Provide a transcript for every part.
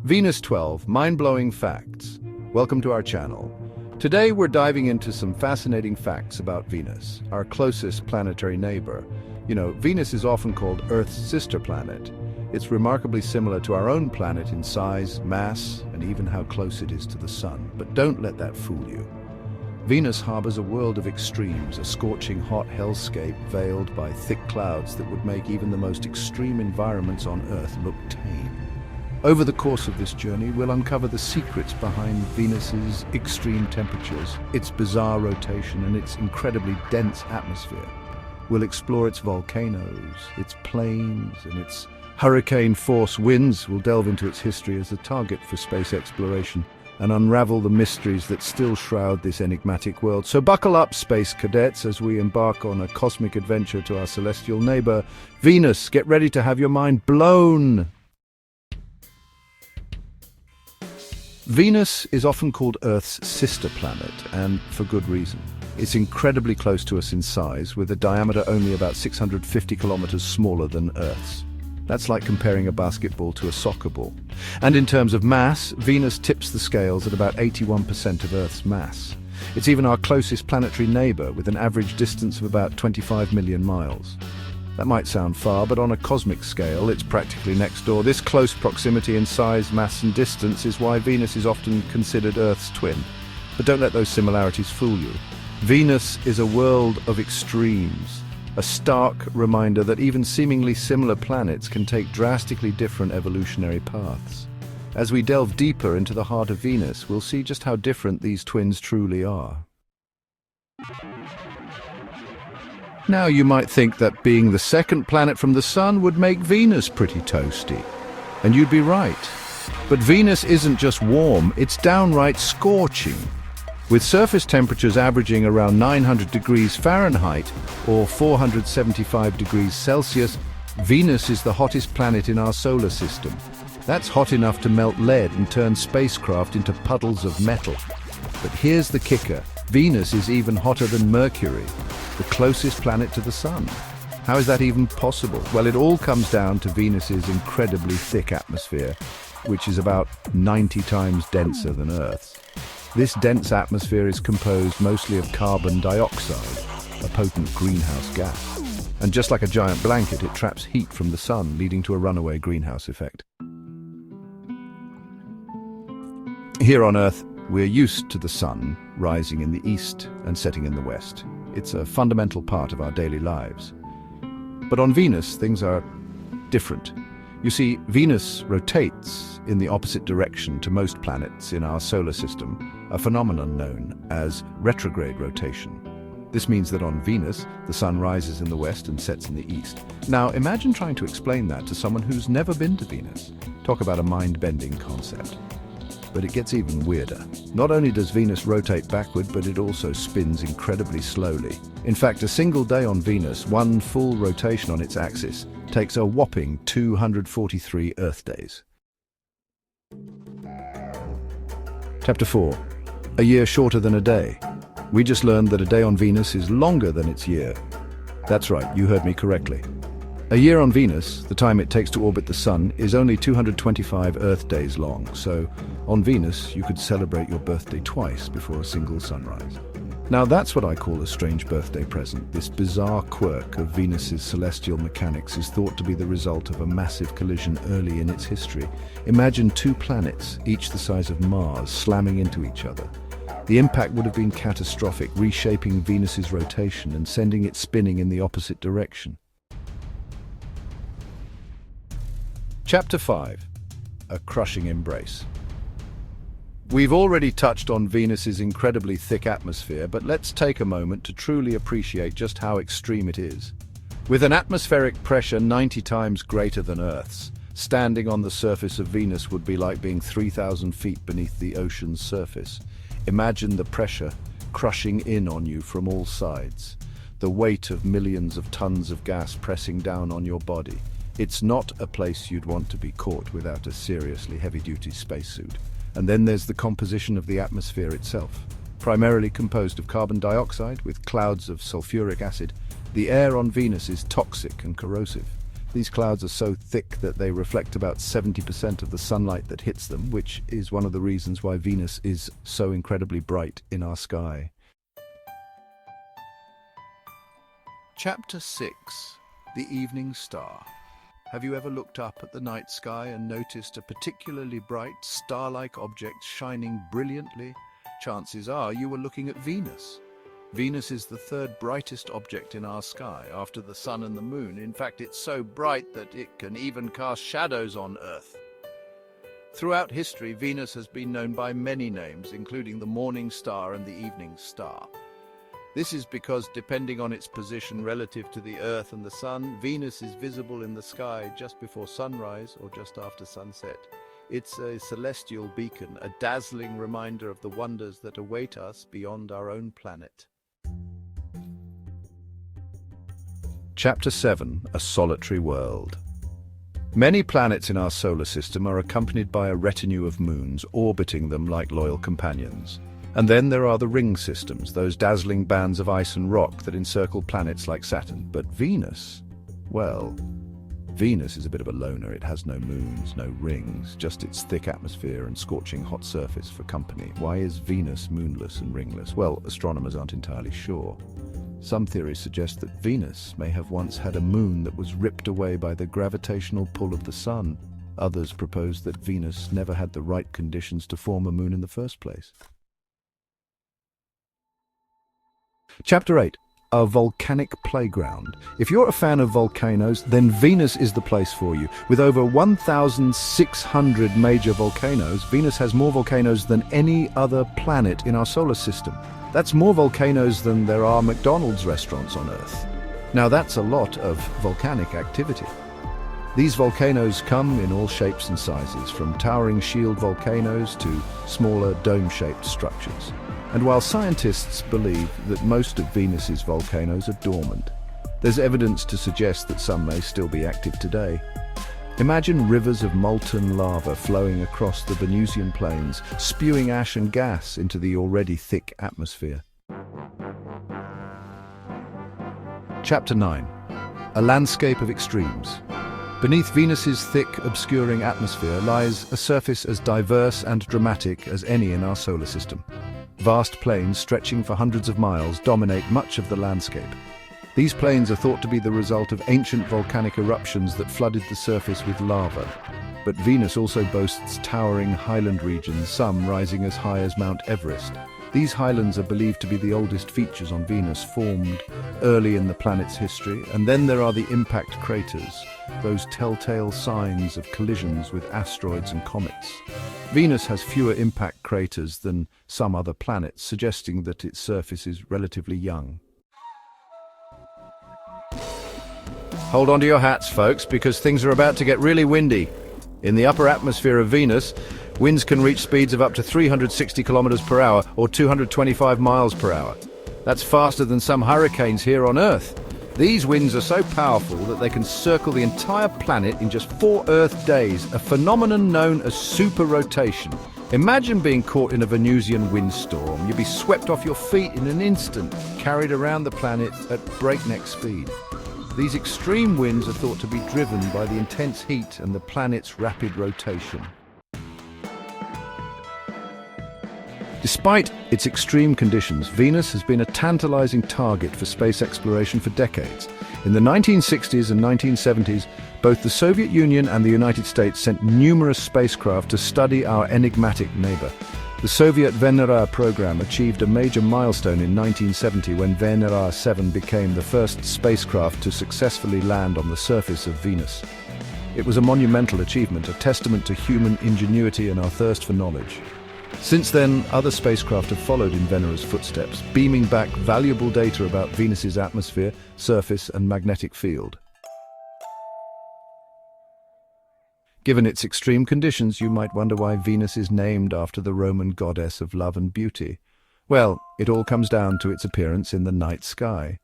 Venus 12, mind-blowing facts. Welcome to our channel. Today we're diving into some fascinating facts about Venus, our closest planetary neighbor. Venus is often called Earth's sister planet. It's remarkably similar to our own planet in size, mass, and even how close it is to the Sun. But don't let that fool you. Venus harbors a world of extremes, a scorching hot hellscape veiled by thick clouds that would make even the most extreme environments on Earth look tame. Over the course of this journey, we'll uncover the secrets behind Venus's extreme temperatures, its bizarre rotation, and its incredibly dense atmosphere. We'll explore its volcanoes, its plains, and its hurricane-force winds. We'll delve into its history as a target for space exploration and unravel the mysteries that still shroud this enigmatic world. So buckle up, space cadets, as we embark on a cosmic adventure to our celestial neighbor, Venus. Get ready to have your mind blown! Venus is often called Earth's sister planet, and for good reason. It's incredibly close to us in size, with a diameter only about 650 kilometers smaller than Earth's. That's like comparing a basketball to a soccer ball. And in terms of mass, Venus tips the scales at about 81% of Earth's mass. It's even our closest planetary neighbor, with an average distance of about 25 million miles. That might sound far, but on a cosmic scale, it's practically next door. This close proximity in size, mass, and distance is why Venus is often considered Earth's twin. But don't let those similarities fool you. Venus is a world of extremes, a stark reminder that even seemingly similar planets can take drastically different evolutionary paths. As we delve deeper into the heart of Venus, we'll see just how different these twins truly are. Now you might think that being the second planet from the Sun would make Venus pretty toasty. And you'd be right. But Venus isn't just warm, it's downright scorching. With surface temperatures averaging around 900 degrees Fahrenheit or 475 degrees Celsius, Venus is the hottest planet in our solar system. That's hot enough to melt lead and turn spacecraft into puddles of metal. But here's the kicker. Venus is even hotter than Mercury, the closest planet to the Sun. How is that even possible? Well, it all comes down to Venus's incredibly thick atmosphere, which is about 90 times denser than Earth's. This dense atmosphere is composed mostly of carbon dioxide, a potent greenhouse gas. And just like a giant blanket, it traps heat from the Sun, leading to a runaway greenhouse effect. Here on Earth, we're used to the Sun rising in the east and setting in the west. It's a fundamental part of our daily lives. But on Venus, things are different. You see, Venus rotates in the opposite direction to most planets in our solar system, a phenomenon known as retrograde rotation. This means that on Venus, the Sun rises in the west and sets in the east. Now, imagine trying to explain that to someone who's never been to Venus. Talk about a mind-bending concept. But it gets even weirder. Not only does Venus rotate backward, but it also spins incredibly slowly. In fact, a single day on Venus, one full rotation on its axis, takes a whopping 243 Earth days. Chapter 4. A year shorter than a day. We just learned that a day on Venus is longer than its year. That's right, you heard me correctly. A year on Venus, the time it takes to orbit the Sun, is only 225 Earth days long, so on Venus you could celebrate your birthday twice before a single sunrise. Now that's what I call a strange birthday present. This bizarre quirk of Venus's celestial mechanics is thought to be the result of a massive collision early in its history. Imagine two planets, each the size of Mars, slamming into each other. The impact would have been catastrophic, reshaping Venus's rotation and sending it spinning in the opposite direction. Chapter 5. A crushing embrace. We've already touched on Venus's incredibly thick atmosphere, but let's take a moment to truly appreciate just how extreme it is. With an atmospheric pressure 90 times greater than Earth's, standing on the surface of Venus would be like being 3,000 feet beneath the ocean's surface. Imagine the pressure crushing in on you from all sides, the weight of millions of tons of gas pressing down on your body. It's not a place you'd want to be caught without a seriously heavy-duty spacesuit. And then there's the composition of the atmosphere itself. Primarily composed of carbon dioxide with clouds of sulfuric acid, the air on Venus is toxic and corrosive. These clouds are so thick that they reflect about 70% of the sunlight that hits them, which is one of the reasons why Venus is so incredibly bright in our sky. Chapter 6. The Evening Star. Have you ever looked up at the night sky and noticed a particularly bright, star-like object shining brilliantly? Chances are you were looking at Venus. Venus is the third brightest object in our sky, after the Sun and the Moon. In fact, it's so bright that it can even cast shadows on Earth. Throughout history, Venus has been known by many names, including the morning star and the evening star. This is because, depending on its position relative to the Earth and the Sun, Venus is visible in the sky just before sunrise or just after sunset. It's a celestial beacon, a dazzling reminder of the wonders that await us beyond our own planet. Chapter 7. A Solitary World. Many planets in our solar system are accompanied by a retinue of moons orbiting them like loyal companions. And then there are the ring systems, those dazzling bands of ice and rock that encircle planets like Saturn. But Venus, well, Venus is a bit of a loner. It has no moons, no rings, just its thick atmosphere and scorching hot surface for company. Why is Venus moonless and ringless? Well, astronomers aren't entirely sure. Some theories suggest that Venus may have once had a moon that was ripped away by the gravitational pull of the Sun. Others propose that Venus never had the right conditions to form a moon in the first place. Chapter 8. A volcanic playground. If you're a fan of volcanoes, then Venus is the place for you. With over 1,600 major volcanoes, Venus has more volcanoes than any other planet in our solar system. That's more volcanoes than there are McDonald's restaurants on Earth. Now that's a lot of volcanic activity. These volcanoes come in all shapes and sizes, from towering shield volcanoes to smaller dome-shaped structures. And while scientists believe that most of Venus's volcanoes are dormant, there's evidence to suggest that some may still be active today. Imagine rivers of molten lava flowing across the Venusian plains, spewing ash and gas into the already thick atmosphere. Chapter 9. A landscape of extremes. Beneath Venus's thick, obscuring atmosphere lies a surface as diverse and dramatic as any in our solar system. Vast plains stretching for hundreds of miles dominate much of the landscape. These plains are thought to be the result of ancient volcanic eruptions that flooded the surface with lava. But Venus also boasts towering highland regions, some rising as high as Mount Everest. These highlands are believed to be the oldest features on Venus, formed early in the planet's history. And then there are the impact craters, those telltale signs of collisions with asteroids and comets. Venus has fewer impact craters than some other planets, suggesting that its surface is relatively young. Hold on to your hats, folks, because things are about to get really windy. In the upper atmosphere of Venus, winds can reach speeds of up to 360 kilometers per hour or 225 miles per hour. That's faster than some hurricanes here on Earth. These winds are so powerful that they can circle the entire planet in just 4 Earth days, a phenomenon known as super rotation. Imagine being caught in a Venusian windstorm. You'd be swept off your feet in an instant, carried around the planet at breakneck speed. These extreme winds are thought to be driven by the intense heat and the planet's rapid rotation. Despite its extreme conditions, Venus has been a tantalizing target for space exploration for decades. In the 1960s and 1970s, both the Soviet Union and the United States sent numerous spacecraft to study our enigmatic neighbor. The Soviet Venera program achieved a major milestone in 1970 when Venera 7 became the first spacecraft to successfully land on the surface of Venus. It was a monumental achievement, a testament to human ingenuity and our thirst for knowledge. Since then, other spacecraft have followed in Venera's footsteps, beaming back valuable data about Venus's atmosphere, surface, and magnetic field. Given its extreme conditions, you might wonder why Venus is named after the Roman goddess of love and beauty. Well, it all comes down to its appearance in the night sky.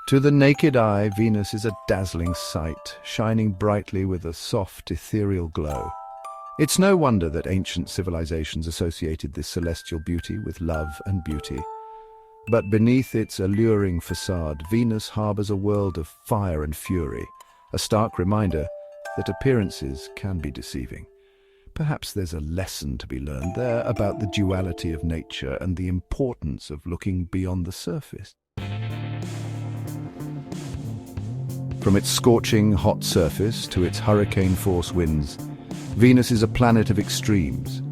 To the naked eye, Venus is a dazzling sight, shining brightly with a soft, ethereal glow. It's no wonder that ancient civilizations associated this celestial beauty with love and beauty. But beneath its alluring facade, Venus harbors a world of fire and fury. a stark reminder that appearances can be deceiving. Perhaps there's a lesson to be learned there about the duality of nature and the importance of looking beyond the surface. From its scorching, hot surface to its hurricane-force winds, Venus is a planet of extremes.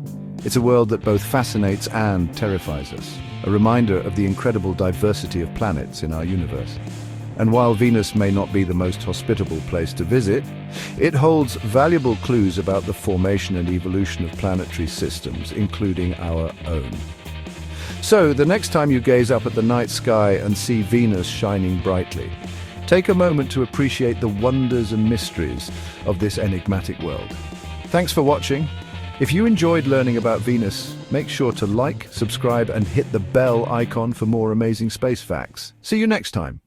It's a world that both fascinates and terrifies us, a reminder of the incredible diversity of planets in our universe. And while Venus may not be the most hospitable place to visit, it holds valuable clues about the formation and evolution of planetary systems, including our own. So, the next time you gaze up at the night sky and see Venus shining brightly, take a moment to appreciate the wonders and mysteries of this enigmatic world. Thanks for watching. If you enjoyed learning about Venus, make sure to like, subscribe, and hit the bell icon for more amazing space facts. See you next time.